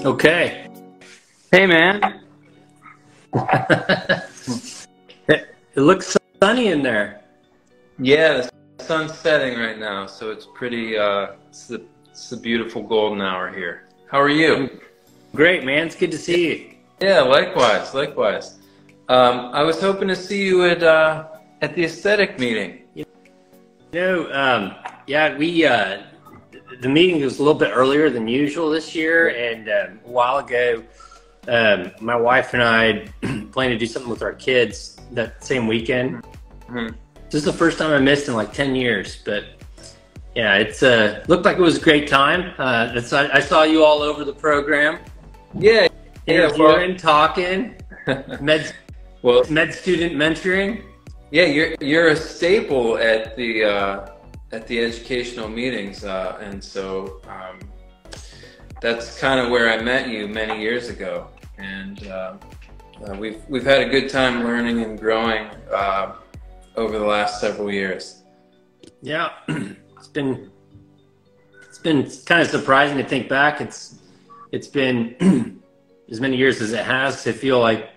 Okay. Hey, man. It looks sunny in there. Yeah, the sun's setting right now, so it's pretty, it's a beautiful golden hour here. How are you? Great, man. It's good to see you. Yeah, likewise, likewise. I was hoping to see you at the aesthetic meeting. Yeah, the meeting was a little bit earlier than usual this year, and a while ago, my wife and I planned to do something with our kids that same weekend. Mm-hmm. This is the first time I missed in like 10 years, but yeah, it's looked like it was a great time. I saw you all over the program. Yeah, Interviewing, talking, med student mentoring. Yeah, you're a staple at the educational meetings, and so that's kind of where I met you many years ago, and we've had a good time learning and growing over the last several years. Yeah, it's been kind of surprising to think back. It's been as many years as it has to feel like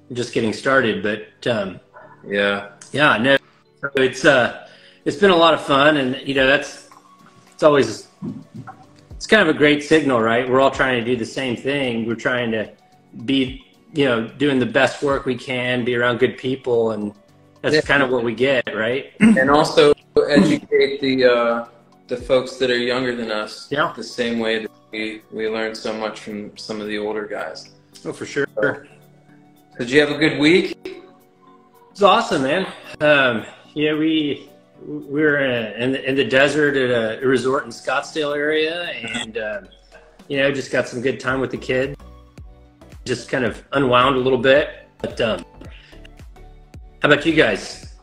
we're just getting started, but yeah, no, it's been a lot of fun, and it's kind of a great signal, right? We're all trying to do the same thing. We're trying to be, doing the best work we can, be around good people, and that's kind of what we get, right? And also educate the folks that are younger than us the same way that we learn so much from some of the older guys. Oh, for sure. So, did you have a good week? It's awesome, man. We were in the desert at a resort in Scottsdale area, and just got some good time with the kids. Just kind of unwound a little bit. But how about you guys?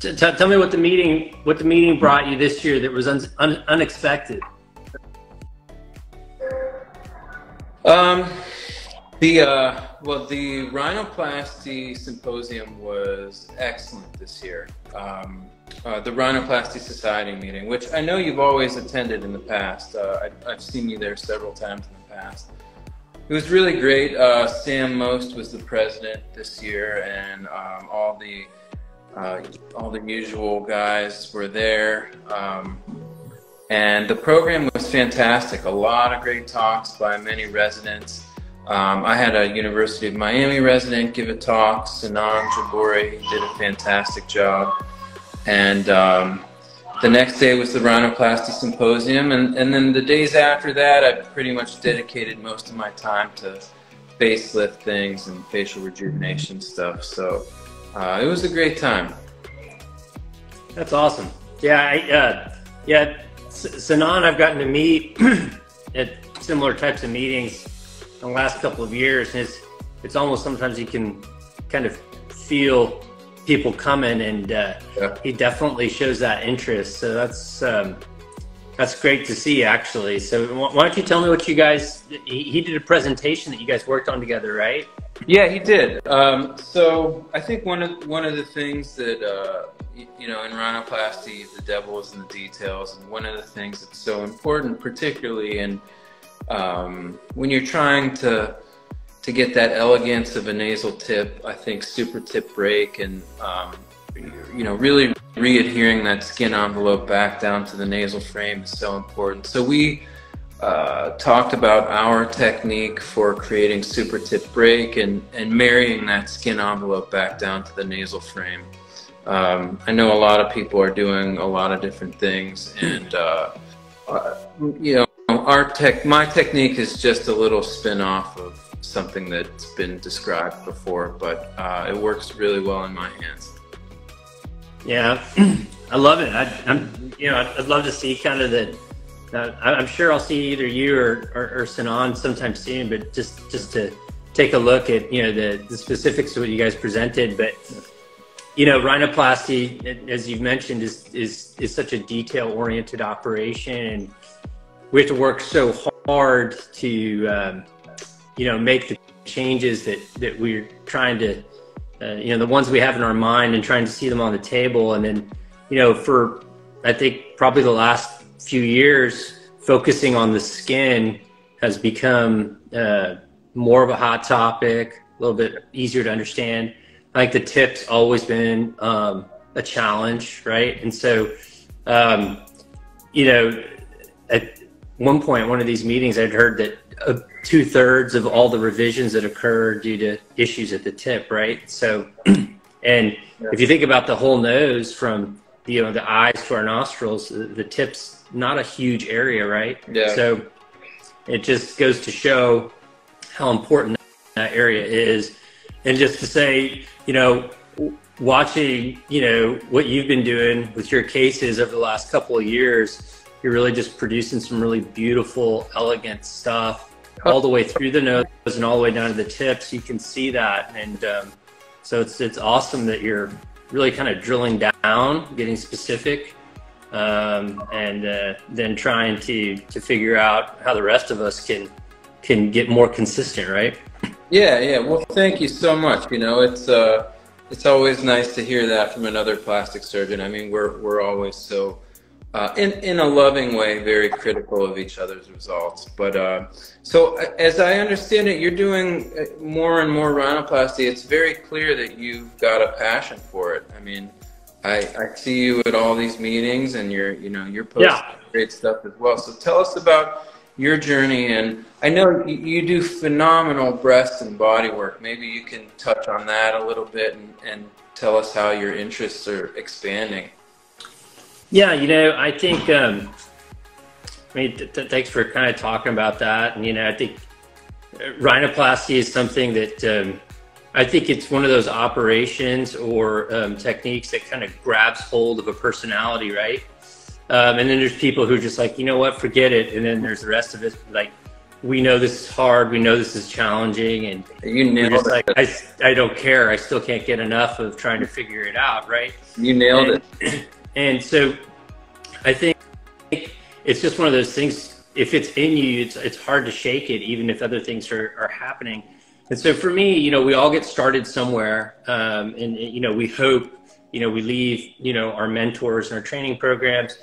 Tell me what the meeting brought you this year that was unexpected. The rhinoplasty symposium was excellent this year. The Rhinoplasty Society meeting, which I know you've always attended in the past. I've seen you there several times in the past. It was really great. Sam Most was the president this year, and all the usual guys were there. And the program was fantastic. A lot of great talks by many residents. I had a University of Miami resident give a talk, Sinan Jabori. He did a fantastic job. And the next day was the Rhinoplasty Symposium, and then the days after that, I pretty much dedicated most of my time to facelift things and facial rejuvenation stuff. So it was a great time. That's awesome. Yeah, Sinan I've gotten to meet at similar types of meetings in the last couple of years, and it's almost sometimes you can kind of feel people coming, and he definitely shows that interest. So that's great to see, actually. So why don't you tell me what you guys? He did a presentation that you guys worked on together, right? Yeah, he did. So I think one of the things that in rhinoplasty, the devil is in the details, and one of the things that's so important, particularly in when you're trying to get that elegance of a nasal tip, I think super tip break and really re-adhering that skin envelope back down to the nasal frame is so important. So we talked about our technique for creating super tip break and marrying that skin envelope back down to the nasal frame. I know a lot of people are doing a lot of different things, and my technique is just a little spin-off of something that's been described before, but it works really well in my hands. Yeah, I love it. I'd love to see kind of the. I'm sure I'll see either you or Sinan sometime soon, but just to take a look at the specifics of what you guys presented. But rhinoplasty, as you've mentioned, is such a detail-oriented operation, and we have to work so hard to make the changes that we're trying to, the ones we have in our mind, and trying to see them on the table. And then, for I think probably the last few years, focusing on the skin has become more of a hot topic, a little bit easier to understand. I think the tip's always been a challenge, right? And so, you know, at one point, one of these meetings, I'd heard that 2/3 of all the revisions that occur due to issues at the tip, right? So, and if you think about the whole nose from, you know, the eyes to our nostrils, the tip's not a huge area, right? Yeah. So it just goes to show how important that area is. And just to say, you know, watching, you know, what you've been doing with your cases over the last couple of years, you're really just producing some really beautiful, elegant stuff all the way through the nose and all the way down to the tips. You can see that. And so it's awesome that you're really kind of drilling down, getting specific, and then trying to figure out how the rest of us can get more consistent, right? Yeah. Well, thank you so much. You know, it's always nice to hear that from another plastic surgeon. I mean, we're always so, in a loving way, very critical of each other's results. But so as I understand it, you're doing more and more rhinoplasty. It's very clear that you've got a passion for it. I mean, I see you at all these meetings, and you're posting great stuff as well. So tell us about your journey. And I know you do phenomenal breast and body work. Maybe you can touch on that a little bit and tell us how your interests are expanding. Yeah, you know, I think, I mean, thanks for kind of talking about that. And, you know, I think rhinoplasty is something that I think it's one of those operations or techniques that kind of grabs hold of a personality, right? And then there's people who are just like, you know what, forget it. And then there's the rest of it, like, we know this is hard, we know this is challenging, and you're just like, I don't care, I still can't get enough of trying to figure it out, right? You nailed it. And so I think it's just one of those things, if it's in you, it's hard to shake it, even if other things are happening. And so for me, you know, we all get started somewhere, and you know, we hope, you know, we leave, you know, our mentors and our training programs.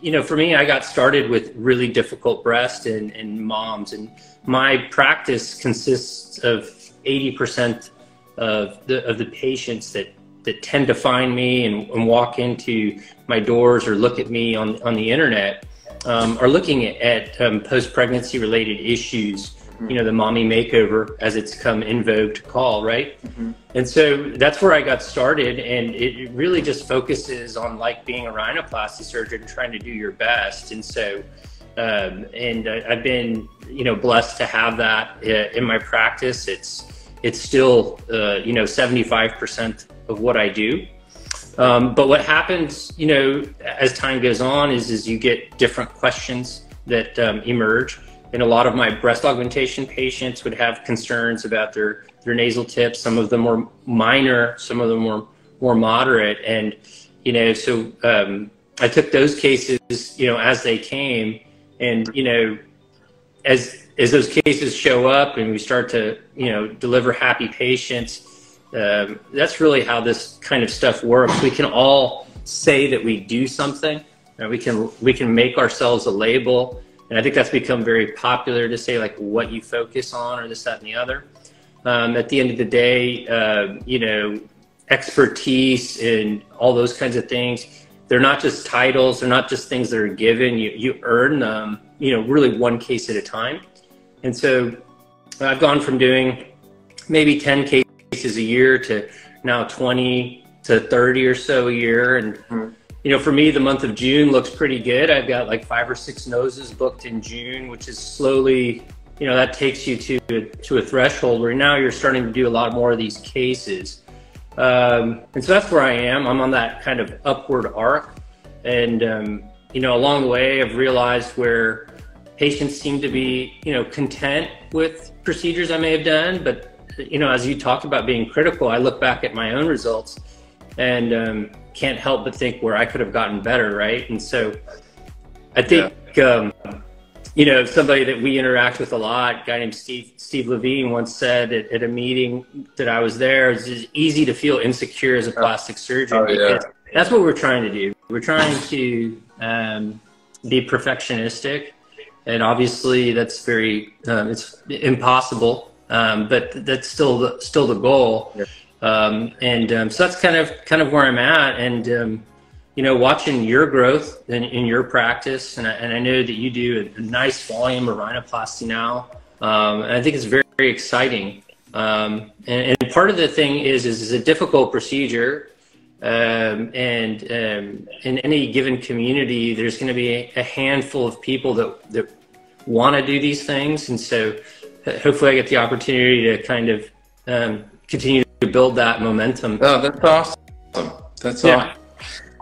You know, for me, I got started with really difficult breast and moms, and my practice consists of 80% of the patients that tend to find me and walk into my doors or look at me on the internet are looking at post-pregnancy related issues. You know, the mommy makeover, as it's come in vogue to call, right? And so that's where I got started, and it really just focuses on like being a rhinoplasty surgeon, trying to do your best. And so, I've been, you know, blessed to have that in my practice. It's still, you know, 75% of what I do. But what happens, you know, as time goes on is you get different questions that emerge. And a lot of my breast augmentation patients would have concerns about their nasal tips. Some of them were minor, some of them were more moderate. And, you know, so I took those cases, you know, as they came. And, you know, as those cases show up and we start to, you know, deliver happy patients, that's really how this kind of stuff works. We can all say that we do something, and we can make ourselves a label. And I think that's become very popular to say, like, what you focus on or this, that, and the other. At the end of the day, you know, expertise and all those kinds of things, they're not just titles, they're not just things that are given. You earn them, you know, really one case at a time. And so I've gone from doing maybe 10 cases a year to now 20 to 30 or so a year. And you know, for me, the month of June looks pretty good. I've got like 5 or 6 noses booked in June, which is slowly, you know, that takes you to a threshold where now you're starting to do a lot more of these cases. And so that's where I am. I'm on that kind of upward arc. And, you know, along the way, I've realized where patients seem to be, you know, content with procedures I may have done. But, you know, as you talked about being critical, I look back at my own results and, can't help but think where I could have gotten better, right? And so I think, you know, somebody that we interact with a lot, a guy named Steve Levine once said at a meeting that I was there, it's just easy to feel insecure as a plastic surgeon. Because that's what we're trying to do. We're trying to be perfectionistic and obviously that's very it's impossible, but that's still the goal. Yeah. So that's kind of where I'm at, and watching your growth in your practice, and I know that you do a nice volume of rhinoplasty now, and I think it's very, very exciting. And part of the thing is it's a difficult procedure, and in any given community, there's going to be a handful of people that want to do these things, and so hopefully I get the opportunity to kind of continue to build that momentum. Oh, that's awesome. That's awesome.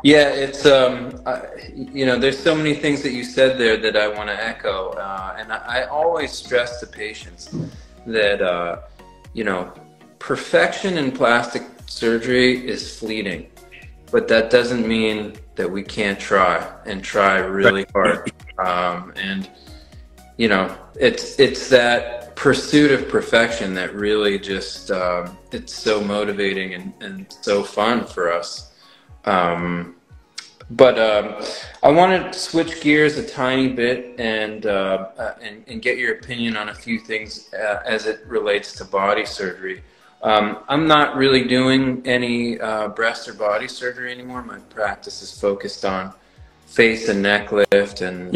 Yeah, it's there's so many things that you said there that I want to echo, and I always stress to patients that perfection in plastic surgery is fleeting, but that doesn't mean that we can't try really hard. And it's that pursuit of perfection that really just it's so motivating and so fun for us. But I want to switch gears a tiny bit and get your opinion on a few things as it relates to body surgery. I'm not really doing any breast or body surgery anymore. My practice is focused on face and neck lift and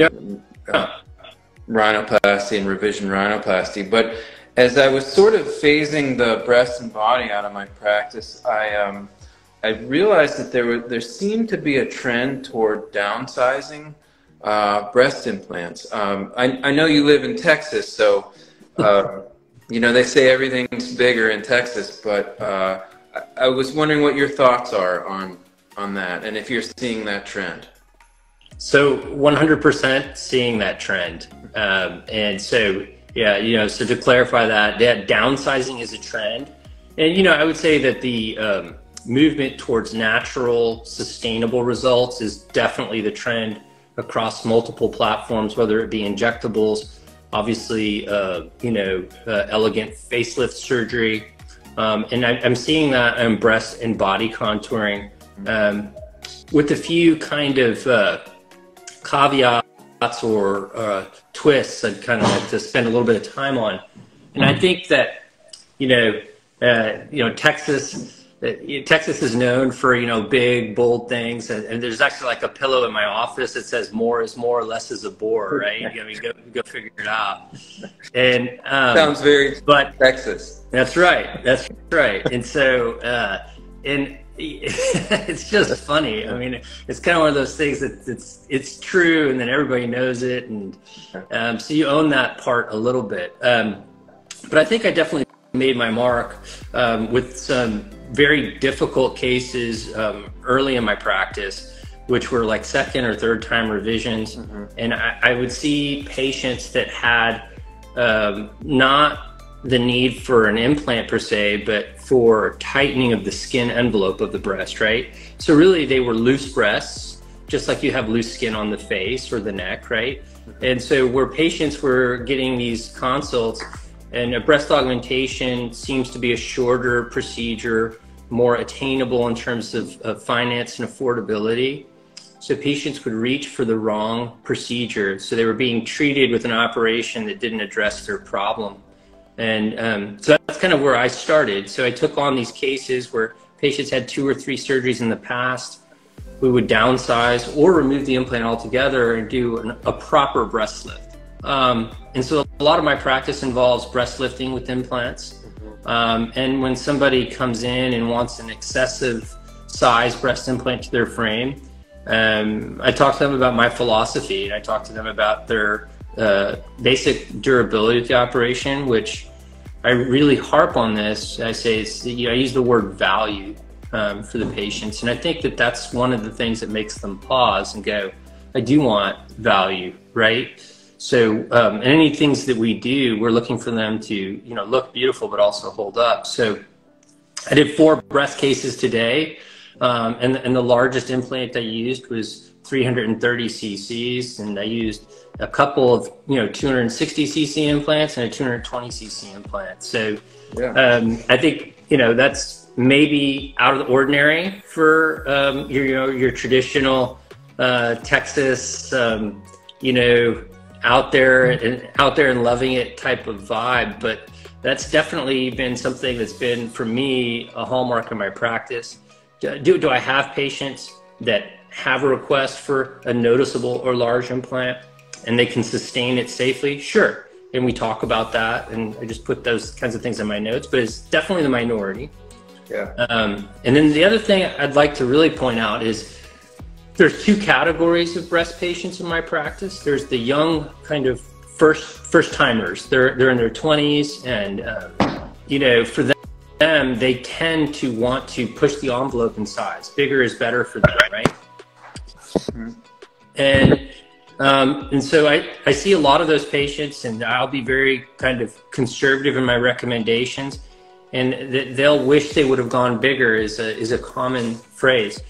rhinoplasty and revision rhinoplasty. But as I was sort of phasing the breast and body out of my practice, I realized that there seemed to be a trend toward downsizing breast implants. I know you live in Texas, so they say everything's bigger in Texas, but I was wondering what your thoughts are on that, and if you're seeing that trend. So 100% seeing that trend, and so so to clarify that, downsizing is a trend, and I would say that the movement towards natural, sustainable results is definitely the trend across multiple platforms, whether it be injectables, obviously, elegant facelift surgery. And I'm seeing that in breast and body contouring, with a few kind of caveats or twists I'd kind of like to spend a little bit of time on. And I think that, Texas is known for, big, bold things. And there's actually like a pillow in my office that says more is more, less is a bore, right? Go figure it out. And sounds very Texas. That's right. That's right. And so, it's just funny. I mean, it's kind of one of those things that it's true, and then everybody knows it. And so you own that part a little bit. But I think I definitely made my mark with some very difficult cases early in my practice, which were like second or third time revisions. And I would see patients that had not the need for an implant per se, but for tightening of the skin envelope of the breast, right? So really they were loose breasts, just like you have loose skin on the face or the neck, right? And so where patients were getting these consults, and a breast augmentation seems to be a shorter procedure, more attainable in terms of finance and affordability. So patients would reach for the wrong procedure. So they were being treated with an operation that didn't address their problem. And so that's kind of where I started. So I took on these cases where patients had 2 or 3 surgeries in the past. We would downsize or remove the implant altogether and do a proper breast lift. And so a lot of my practice involves breast lifting with implants. And when somebody comes in and wants an excessive size breast implant to their frame, I talk to them about my philosophy, and I talk to them about their basic durability of the operation, which I really harp on this. I say I use the word value for the patients, and I think that that's one of the things that makes them pause and go, I do want value, right? So any things that we do, we're looking for them to look beautiful but also hold up. So I did 4 breast cases today, and the largest implant I used was 330 cc's, and I used a couple of 260 cc implants and a 220 cc implant. So I think that's maybe out of the ordinary for your traditional Texas out there and loving it type of vibe, but that's definitely been something that's been, for me, a hallmark of my practice. Do I have patients that have a request for a noticeable or large implant and they can sustain it safely? Sure. And we talk about that, and I just put those kinds of things in my notes, but it's definitely the minority. Yeah. And then the other thing I'd like to really point out is there's two categories of breast patients in my practice. There's the young kind of first timers. They're in their 20s, and you know, for them, they tend to want to push the envelope in size. Bigger is better for them, right? Mm-hmm. And so I see a lot of those patients, and I'll be very kind of conservative in my recommendations, and they'll wish they would have gone bigger is a common phrase.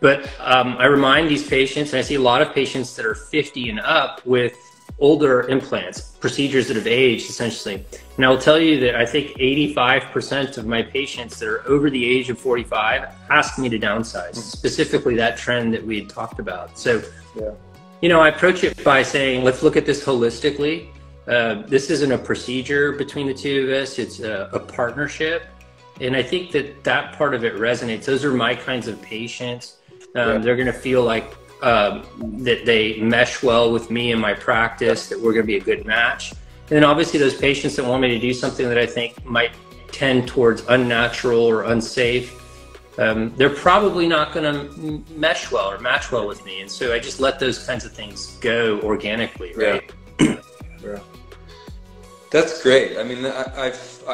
But I remind these patients, and I see a lot of patients that are 50 and up with older implants, procedures that have aged essentially. And I will tell you that I think 85% of my patients that are over the age of 45 ask me to downsize, specifically that trend that we had talked about. So, yeah. You know, I approach it by saying, let's look at this holistically. This isn't a procedure between the two of us, it's a partnership. And I think that part of it resonates. Those are my kinds of patients. Yeah. They're gonna feel like that they mesh well with me and my practice, that we're going to be a good match. And then obviously those patients that want me to do something that I think might tend towards unnatural or unsafe, they're probably not going to mesh well or match well with me. And so I just let those kinds of things go organically, right? Yeah. Yeah. That's great. I mean, I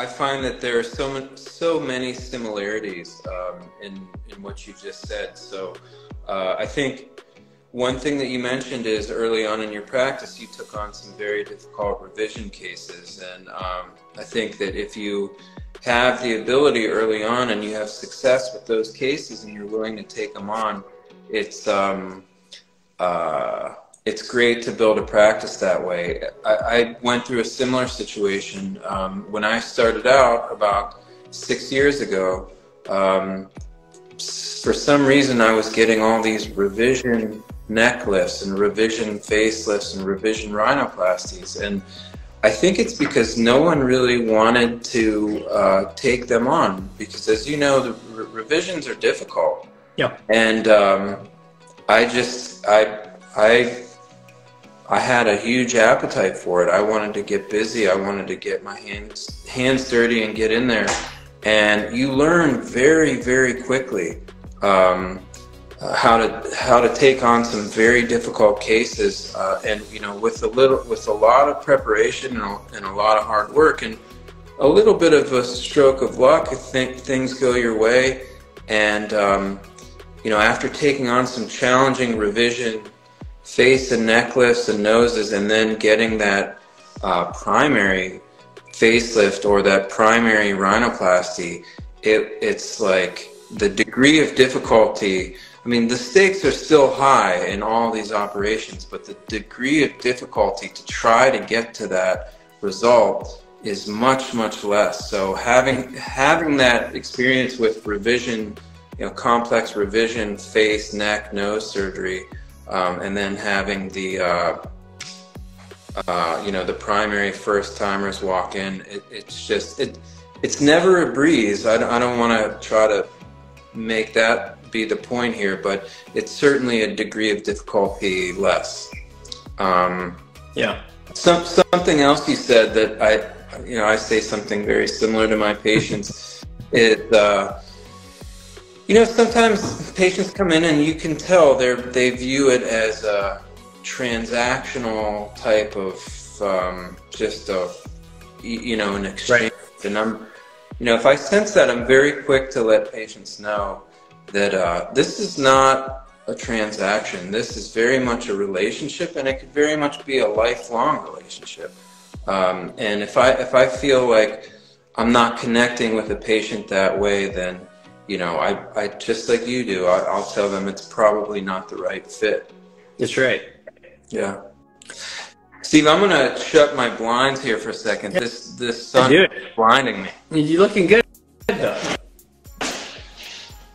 find that there are so many similarities in what you just said. So I think one thing that you mentioned is early on in your practice, you took on some very difficult revision cases. And I think that if you have the ability early on and you have success with those cases and you're willing to take them on, it's great to build a practice that way. I went through a similar situation when I started out about 6 years ago. For some reason, I was getting all these revision neck lifts and revision facelifts and revision rhinoplasties, and I think it's because no one really wanted to take them on, because, as you know, the revisions are difficult. Yeah. And I had a huge appetite for it. I wanted to get busy. I wanted to get my hands dirty and get in there. And you learn very, very quickly how to take on some very difficult cases, and you know, with a lot of preparation and a lot of hard work and a little bit of a stroke of luck, I think things go your way. And you know, after taking on some challenging revision face and neck lifts and noses, and then getting that primary facelift or that primary rhinoplasty, it's like the degree of difficulty. I mean, the stakes are still high in all these operations, but the degree of difficulty to try to get to that result is much, much less. So having that experience with revision, you know, complex revision, face, neck, nose surgery, and then having the you know, the primary first timers walk in, it's never a breeze. I don't want to try to make that be the point here, but it's certainly a degree of difficulty less. Yeah. Something else you said that I say something very similar to my patients is, you know, sometimes patients come in and you can tell they view it as a transactional type of just you know, an exchange. Right. And you know, if I sense that, I'm very quick to let patients know that this is not a transaction. This is very much a relationship, and it could very much be a lifelong relationship. And if I feel like I'm not connecting with a patient that way, then, you know, I just like you do, I'll tell them it's probably not the right fit. That's right. Yeah. Steve, I'm gonna shut my blinds here for a second. This sun is blinding me. You're looking good, though.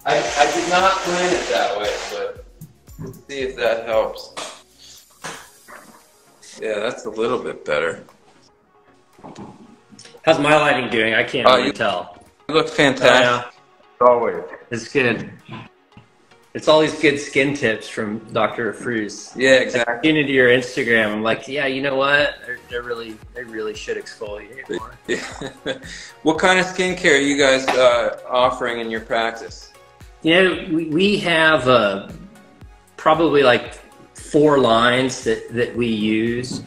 I did not plan it that way, but let's see if that helps. Yeah, that's a little bit better. How's my lighting doing? I can't really tell. You look fantastic. Always. It's good. It's all these good skin tips from Dr. Afrooz. Yeah, exactly. Into your Instagram, I'm like, yeah, you know what? They really should exfoliate more. Yeah. What kind of skincare are you guys offering in your practice? We have probably like 4 lines that we use.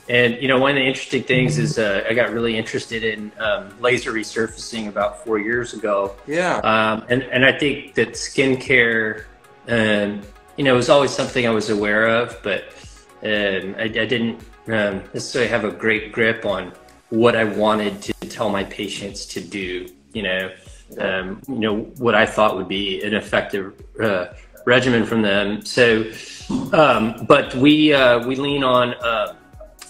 And one of the interesting things is I got really interested in laser resurfacing about 4 years ago. Yeah. And I think that skincare, was always something I was aware of, but I didn't necessarily have a great grip on what I wanted to tell my patients to do. What I thought would be an effective regimen from them. So, but we lean on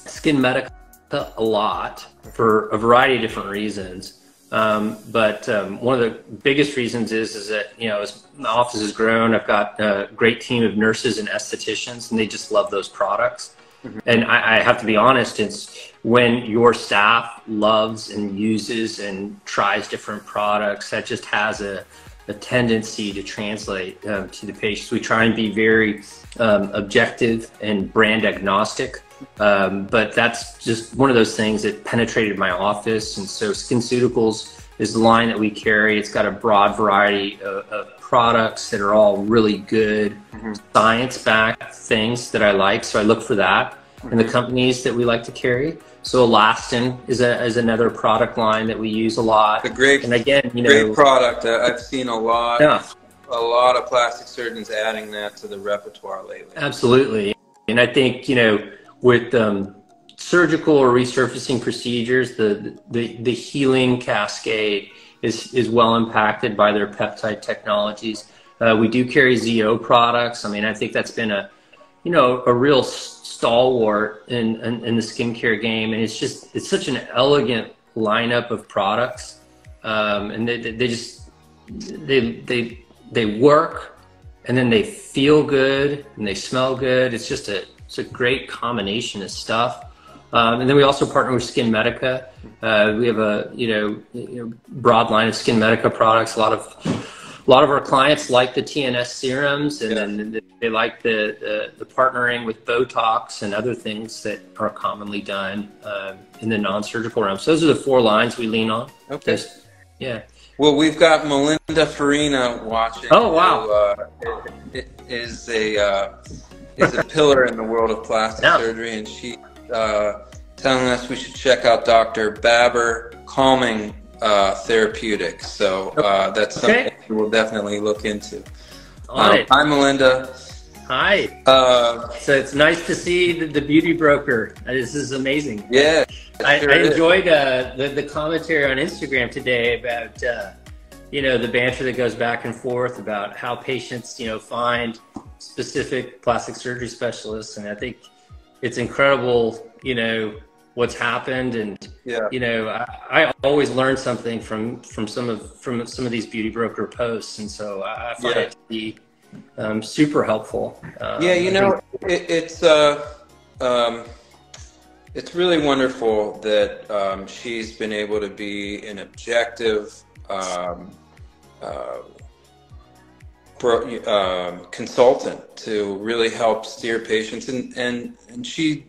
Skin Medica a lot for a variety of different reasons. But one of the biggest reasons is that, as my office has grown, I've got a great team of nurses and estheticians, and they just love those products. Mm-hmm. And I have to be honest, it's when your staff loves and uses and tries different products, that just has a tendency to translate to the patients. We try and be very objective and brand agnostic. But that's just one of those things that penetrated my office. And so SkinCeuticals is the line that we carry. It's got a broad variety of products that are all really good, science-backed things that I like. So I look for that in the companies that we like to carry. So Elastin is another product line that we use a lot. Great product. I've seen a lot of plastic surgeons adding that to the repertoire lately. Absolutely. And I think, with surgical or resurfacing procedures, the healing cascade is well impacted by their peptide technologies. We do carry ZO products. I mean, I think that's been a real stalwart in the skincare game, and it's such an elegant lineup of products, and they work, and then they feel good and they smell good. It's a great combination of stuff. And then we also partner with Skin Medica. We have a broad line of Skin Medica products. A lot of our clients like the TNS serums, and then they like the partnering with Botox and other things that are commonly done in the non-surgical realm. So those are the 4 lines we lean on. Okay. Yeah. Well, we've got Melinda Farina watching. Oh, wow. Who is a pillar in the world of plastic surgery, and she telling us we should check out Dr. Baber Calming Therapeutics. So that's something we'll definitely look into. Hi, Melinda. Hi. So it's nice to see the beauty broker. This is amazing. Yeah. I enjoyed the commentary on Instagram today about the banter that goes back and forth about how patients find specific plastic surgery specialists, and I think it's incredible what's happened, and I always learn something from some of these beauty broker posts, and so I find it to be super helpful. It's really wonderful that she's been able to be an objective consultant to really help steer patients, and she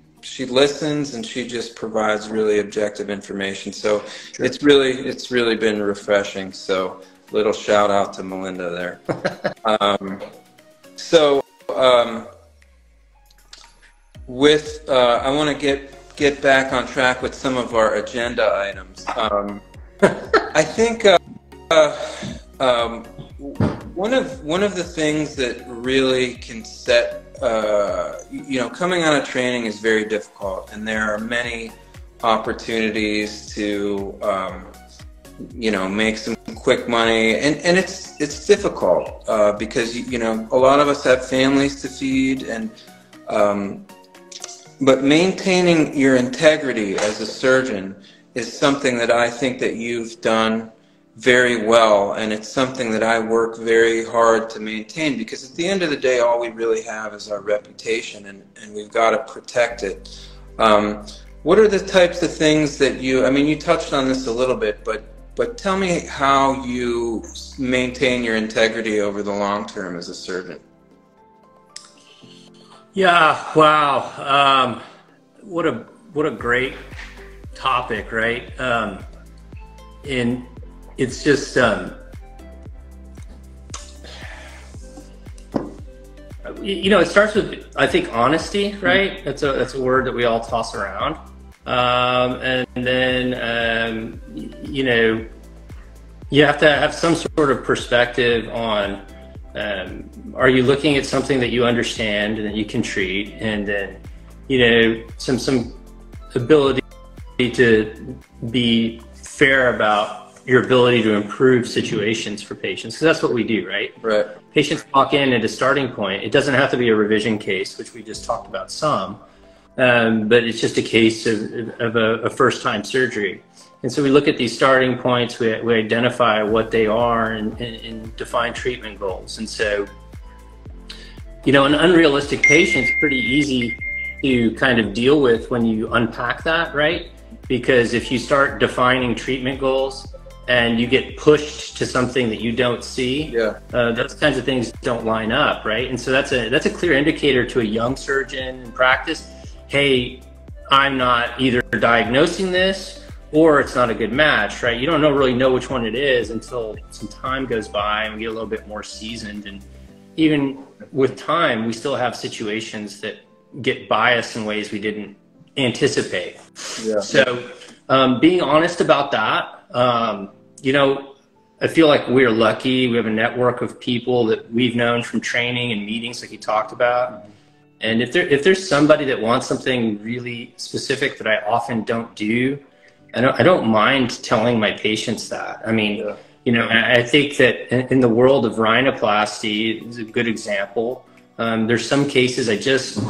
listens, and she just provides really objective information. So it's really been refreshing. So little shout out to Melinda there. I want to get back on track with some of our agenda items. I think one of the things that really can set coming out of training is very difficult, and there are many opportunities to make some quick money, and it's difficult because a lot of us have families to feed, and but maintaining your integrity as a surgeon is something that I think that you've done very well, and it's something that I work very hard to maintain, because at the end of the day, all we really have is our reputation, and we've got to protect it. What are the types of things that I mean, you touched on this a little bit, but tell me how you maintain your integrity over the long term as a surgeon. Yeah, wow. What a great topic, right? And it's just, you know, it starts with, I think, honesty, right? That's a word that we all toss around. And then, you know, you have to have some sort of perspective on, are you looking at something that you understand and that you can treat? And then, you know, some ability to be fair about your ability to improve situations for patients, because that's what we do, right? Right. Patients walk in at a starting point. It doesn't have to be a revision case, which we just talked about some, but it's just a case of a first-time surgery. And so we look at these starting points, we identify what they are and define treatment goals. And so, you know, an unrealistic patient's pretty easy to kind of deal with when you unpack that, right? Because if you start defining treatment goals and you get pushed to something that you don't see, yeah, those kinds of things don't line up, right? And so that's a clear indicator to a young surgeon in practice. Hey, I'm not either diagnosing this or it's not a good match, right? You don't really know which one it is until some time goes by and we get a little bit more seasoned. And even with time, we still have situations that get biased in ways we didn't anticipate. Yeah. So being honest about that, you know, I feel like we're lucky. We have a network of people that we've known from training and meetings like you talked about. And if there's somebody that wants something really specific that I often don't do, I don't mind telling my patients that. I mean, yeah, you know, I think that in the world of rhinoplasty is a good example. There's some cases I just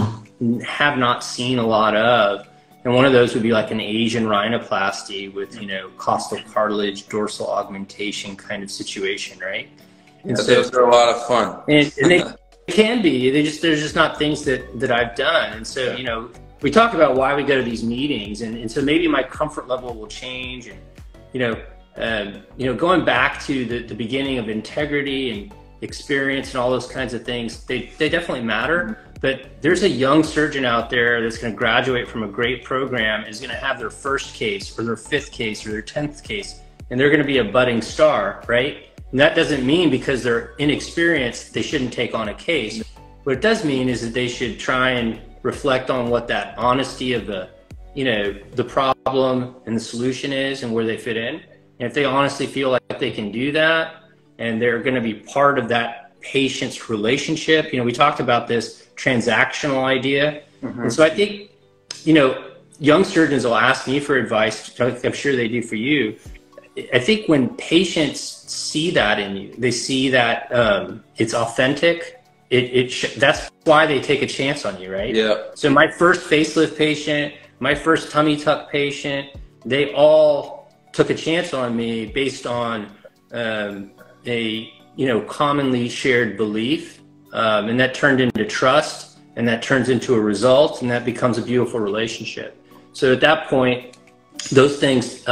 have not seen a lot of. And one of those would be like an Asian rhinoplasty with, you know, costal cartilage, dorsal augmentation kind of situation, right? And so those are a lot of fun. And they can be. There's just not things that I've done. And so, you know, we talk about why we go to these meetings, and so maybe my comfort level will change. And, you know, going back to the beginning of integrity and experience and all those kinds of things, they definitely matter. But there's a young surgeon out there that's going to graduate from a great program, is going to have their first case or their 5th case or their 10th case, and they're going to be a budding star, right? And that doesn't mean because they're inexperienced, they shouldn't take on a case. What it does mean is that they should try and reflect on what that honesty of the, you know, the problem and the solution is and where they fit in. And if they honestly feel like they can do that and they're going to be part of that patient's relationship, you know, we talked about this transactional idea. And so I think, you know, young surgeons will ask me for advice. I'm sure they do for you. I think when patients see that in you, they see that it's authentic. That's why they take a chance on you, right? Yeah. So my first facelift patient, my first tummy tuck patient, they all took a chance on me based on a, you know, commonly shared belief, and that turned into trust, and that turns into a result, and that becomes a beautiful relationship. So at that point, those things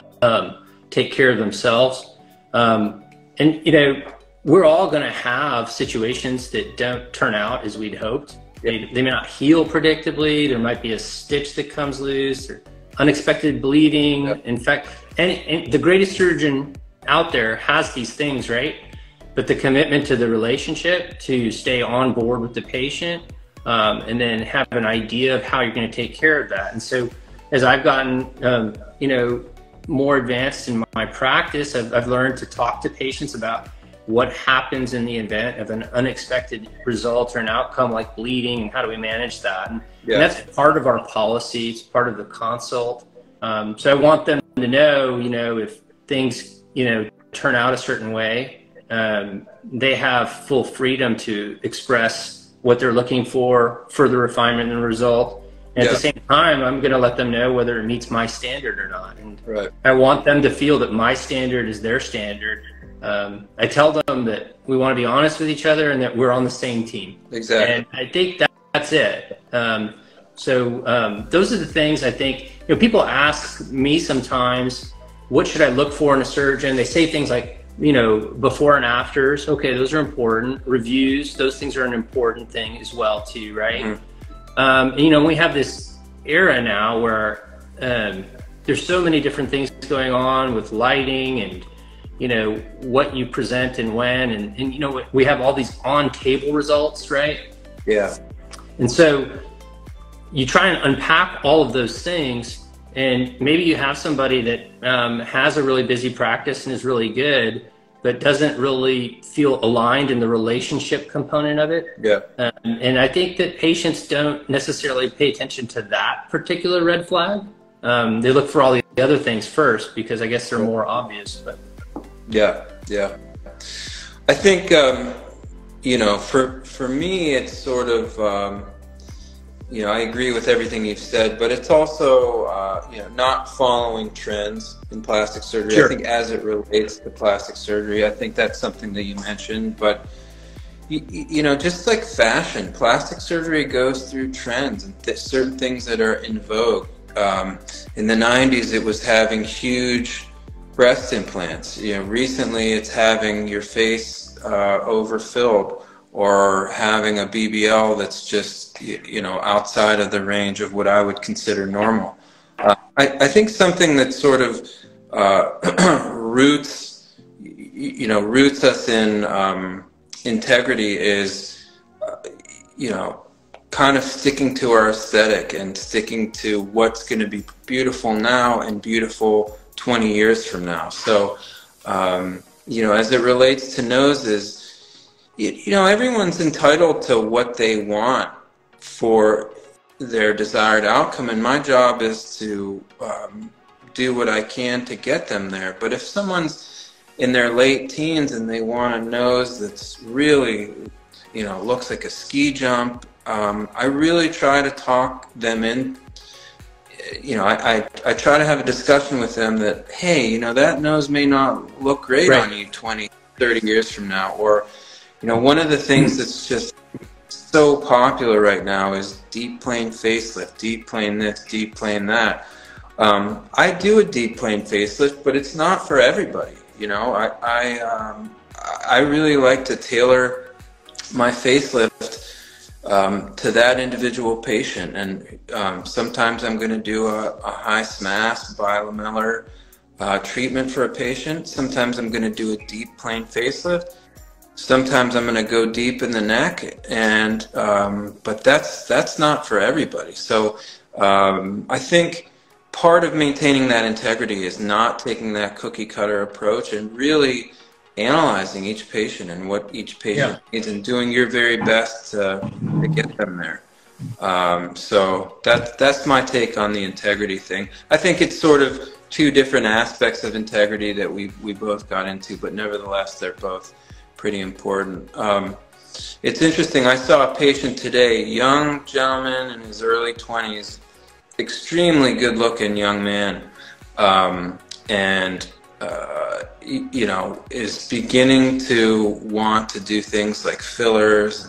take care of themselves. And, you know, we're all going to have situations that don't turn out as we'd hoped. They may not heal predictably. There might be a stitch that comes loose or unexpected bleeding. Yep. In fact, and the greatest surgeon out there has these things, right? But the commitment to the relationship, to stay on board with the patient, and then have an idea of how you're going to take care of that. And so as I've gotten, you know, more advanced in my practice, I've learned to talk to patients about what happens in the event of an unexpected result or an outcome like bleeding, and how do we manage that. And that's part of our policy. It's part of the consult. So I want them to know, you know, if things, you know, turn out a certain way, they have full freedom to express what they're looking for, further refinement in the result. And at the same time, I'm going to let them know whether it meets my standard or not. And Right. I want them to feel that my standard is their standard. I tell them that we want to be honest with each other and that we're on the same team. Exactly. And I think that's it. Those are the things I think, people ask me sometimes, what should I look for in a surgeon? They say things like, before and afters. Okay, those are important. Reviews, those things are an important thing as well too, right? Mm-hmm. We have this era now where there's so many different things going on with lighting and what you present and when, and we have all these on-table results, right? Yeah. And so you try and unpack all of those things, and maybe you have somebody that has a really busy practice and is really good, but doesn't really feel aligned in the relationship component of it. Yeah. And I think that patients don't necessarily pay attention to that particular red flag. They look for all the other things first because I guess they're more obvious. But yeah. I think for me, it's sort of I agree with everything you've said, but it's also not following trends in plastic surgery. Sure. I think as it relates to plastic surgery, I think that's something that you mentioned. But just like fashion, plastic surgery goes through trends and certain things that are in vogue. In the 90s, it was having huge breast implants. Recently it's having your face overfilled, or having a BBL that's just outside of the range of what I would consider normal. I think something that sort of roots us in integrity is kind of sticking to our aesthetic and sticking to what's going to be beautiful now and beautiful 20 years from now. So as it relates to noses, everyone's entitled to what they want for their desired outcome, and my job is to do what I can to get them there. But if someone's in their late teens and they want a nose that's really, looks like a ski jump, I really try to talk them in. I try to have a discussion with them that, hey, that nose may not look great on you 20, 30 years from now. Or, one of the things that's just so popular right now is deep plane facelift, deep plane this, deep plane that. I do a deep plane facelift, but it's not for everybody. I really like to tailor my facelift to that individual patient, and sometimes I'm going to do a high SMAS bilamellar treatment for a patient. Sometimes I'm going to do a deep plane facelift. Sometimes I'm going to go deep in the neck, and but that's not for everybody. So I think part of maintaining that integrity is not taking that cookie cutter approach and really analyzing each patient and what each patient needs and doing your very best to get them there. So that's my take on the integrity thing. I think it's sort of two different aspects of integrity that we both got into, but nevertheless they're both pretty important. It's interesting, I saw a patient today, young gentleman in his early 20s, extremely good looking young man, and is beginning to want to do things like fillers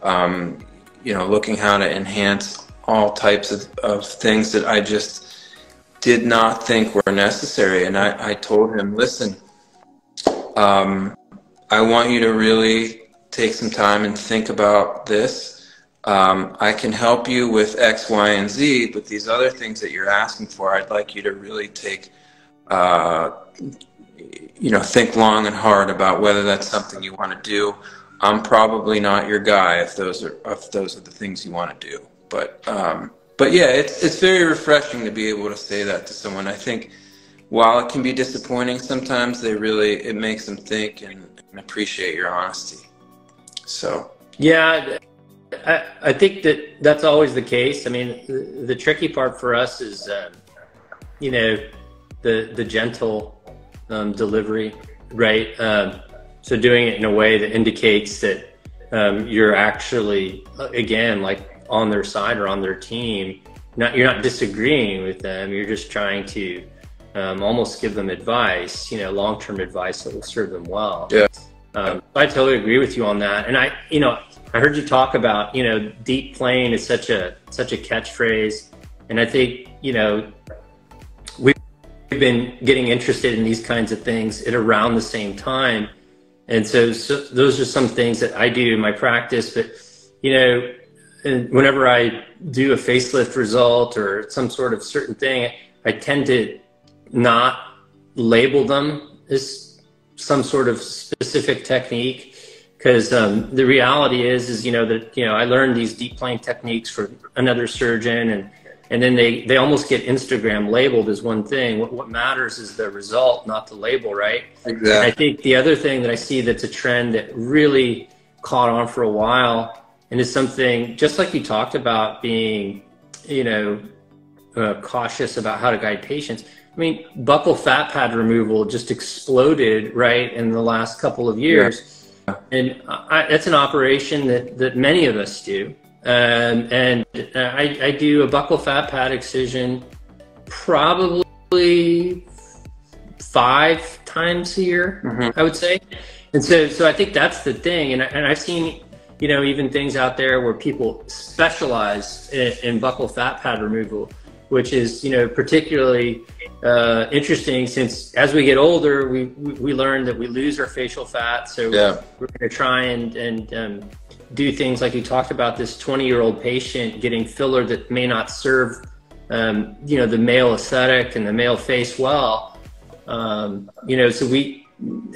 and looking how to enhance all types of things that I just did not think were necessary. And I told him, listen, I want you to really take some time and think about this. I can help you with X, Y, and Z, but these other things that you're asking for, I'd like you to really take, think long and hard about whether that's something you want to do. I'm probably not your guy if those are the things you want to do. But yeah, it's very refreshing to be able to say that to someone. I think while it can be disappointing sometimes, it makes them think and appreciate your honesty. So yeah, I think that's always the case. I mean, the tricky part for us is the gentle delivery, right? So doing it in a way that indicates that you're actually, again, like on their side or on their team, you're not disagreeing with them. You're just trying to almost give them advice, long-term advice that will serve them well. Yeah. I totally agree with you on that. And I heard you talk about, deep playing is such a catchphrase. And I think, we've been getting interested in these kinds of things at around the same time. And so those are some things that I do in my practice. But, whenever I do a facelift result or some sort of certain thing, I tend to not label them as some sort of specific technique, because the reality is that I learned these deep playing techniques for another surgeon, and then they almost get Instagram labeled as one thing. What matters is the result, not the label, right? Exactly. And I think the other thing that I see that's a trend that really caught on for a while, and is something just like you talked about, being cautious about how to guide patients. I mean, buccal fat pad removal just exploded, right, in the last couple of years. Yeah. And that's an operation that many of us do. And I do a buccal fat pad excision probably 5 times a year, I would say. And so I think that's the thing. And I've seen, even things out there where people specialize in buccal fat pad removal, which is, particularly interesting, since as we get older, we learn that we lose our facial fat. So we're going to try and do things like you talked about, this 20-year-old patient getting filler that may not serve, the male aesthetic and the male face well. So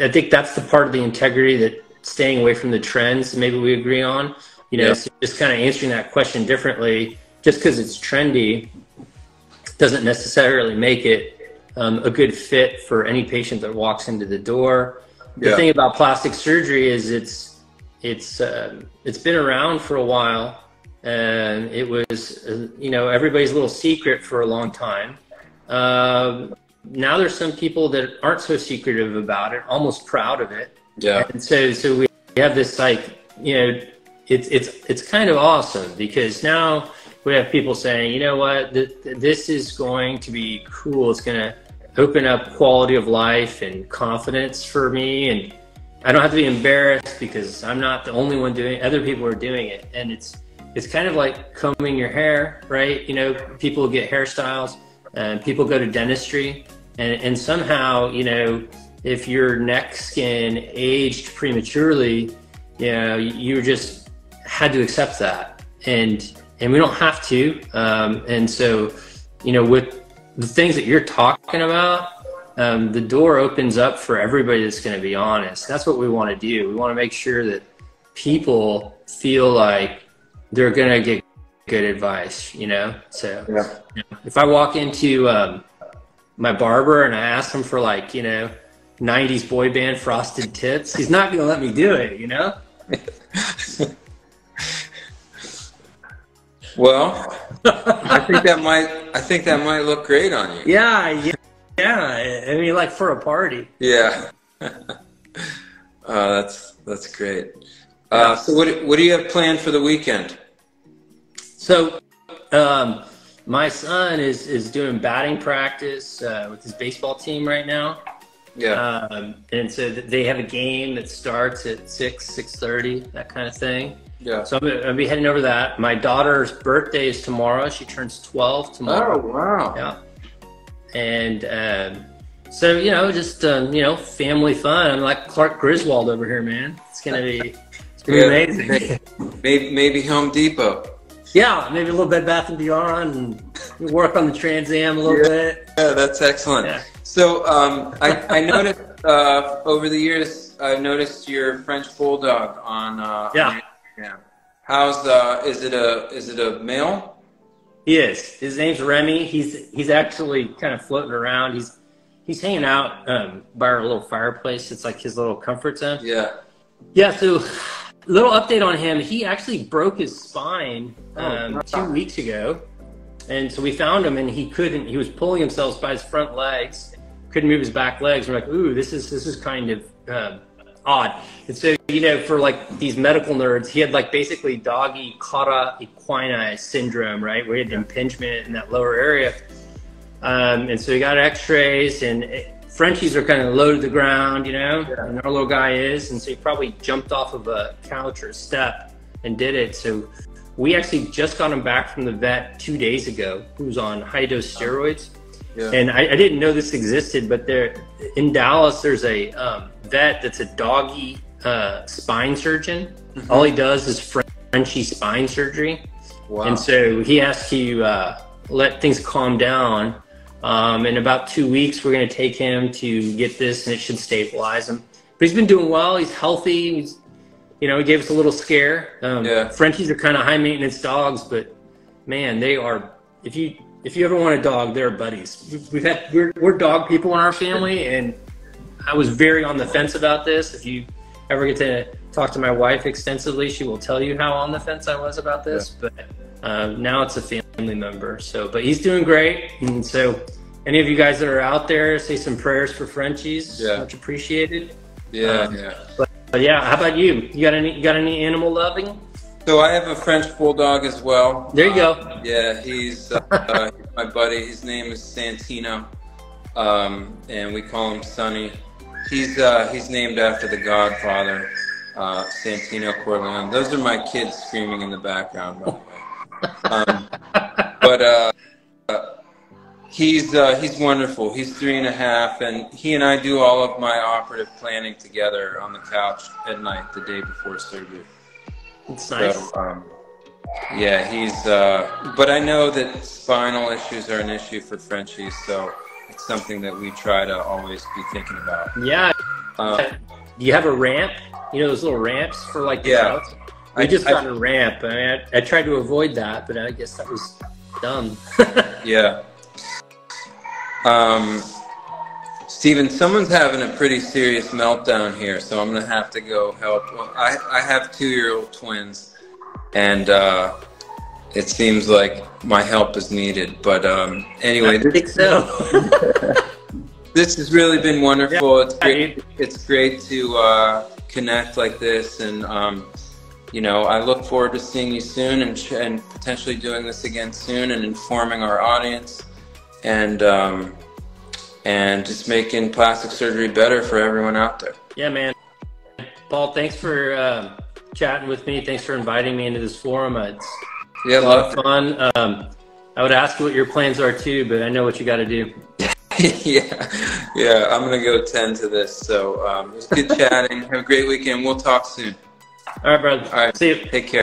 I think that's the part of the integrity that staying away from the trends, maybe we agree on, so just kind of answering that question differently. Just because it's trendy doesn't necessarily make it a good fit for any patient that walks into the door. The thing about plastic surgery is it's been around for a while, and it was everybody's little secret for a long time. Now there's some people that aren't so secretive about it, almost proud of it. Yeah. And so we have this, like, it's kind of awesome, because now we have people saying, what, this is going to be cool. It's going to open up quality of life and confidence for me. And I don't have to be embarrassed because I'm not the only one doing it. Other people are doing it. And it's kind of like combing your hair, right? People get hairstyles, and people go to dentistry, and somehow, if your neck skin aged prematurely, you just had to accept that. And we don't have to. And so, with the things that you're talking about, the door opens up for everybody that's going to be honest. That's what we want to do. We want to make sure that people feel like they're going to get good advice, So if I walk into my barber and I ask him for, like, 90s boy band frosted tips, he's not going to let me do it, Well, I think that might look great on you. Yeah. I mean, like, for a party. Yeah. That's great. So what do you have planned for the weekend? So, my son is doing batting practice with his baseball team right now. Yeah. And so they have a game that starts at 6:30, that kind of thing. Yeah. So I'm gonna be heading over to that. My daughter's birthday is tomorrow. She turns 12 tomorrow. Oh, wow. Yeah. And so, just family fun. I'm like Clark Griswold over here, man. It's gonna be amazing. Maybe Home Depot. Yeah, maybe a little Bed Bath & Beyond, and work on the Trans Am a little bit. Yeah, that's excellent. Yeah. So I noticed over the years, I've noticed your French Bulldog on Instagram. How's is it a male? He is. His name's Remy. He's actually kind of floating around. He's hanging out by our little fireplace. It's like his little comfort zone. Yeah. Yeah. So, little update on him. He actually broke his spine 2 weeks ago, and so we found him, and he was pulling himself by his front legs, couldn't move his back legs. We're like, ooh, this is kind of odd. And so, you know, for like these medical nerds, he had like basically doggy cauda equini syndrome, right? Where he had impingement in that lower area. And so he got x-rays, and Frenchies are kind of low to the ground, you know, and our little guy is. And so he probably jumped off of a couch or a step and did it. So we actually just got him back from the vet 2 days ago, who was on high-dose steroids. Yeah. And I didn't know this existed, but there in Dallas, there's a vet that's a doggy spine surgeon. Mm-hmm. All he does is Frenchie spine surgery. Wow. And so he has to let things calm down. In about 2 weeks, we're going to take him to get this, and it should stabilize him. But he's been doing well. He's healthy. He's, you know, he gave us a little scare. Frenchies are kind of high maintenance dogs, but man, they are. If you ever want a dog, they're buddies. We're dog people in our family, and I was very on the fence about this. If you ever get to talk to my wife extensively, she will tell you how on the fence I was about this. Yeah. But now it's a family member. So, but he's doing great. And so, any of you guys that are out there, say some prayers for Frenchies. Yeah. Much appreciated. Yeah, But yeah, how about you? You got any animal loving? So I have a French bulldog as well. There you go. Yeah, he's my buddy. His name is Santino, and we call him Sonny. He's named after the Godfather, Santino Corleone. Those are my kids screaming in the background, by the way. But he's wonderful. He's 3.5, and he and I do all of my operative planning together on the couch at night the day before surgery. It's nice. So, yeah, he's. But I know that spinal issues are an issue for Frenchies, so it's something that we try to always be thinking about. Yeah. Do you have a ramp? You know those little ramps for like the couch? I just got a ramp. I tried to avoid that, but I guess that was dumb. Yeah. Steven, someone's having a pretty serious meltdown here, so I'm going to have to go help. Well, I have 2-year-old twins, and it seems like my help is needed. But anyway. I think so. This has really been wonderful. Yeah. It's great to connect like this, and you know, I look forward to seeing you soon, and potentially doing this again soon, and informing our audience, and just making plastic surgery better for everyone out there. Yeah, man. Paul, thanks for chatting with me. Thanks for inviting me into this forum. It's a lot of fun. I would ask you what your plans are too, but I know what you got to do. Yeah, I'm gonna go tend to this. So it was good chatting. Have a great weekend. We'll talk soon. All right, brother. All right. See you. Take care.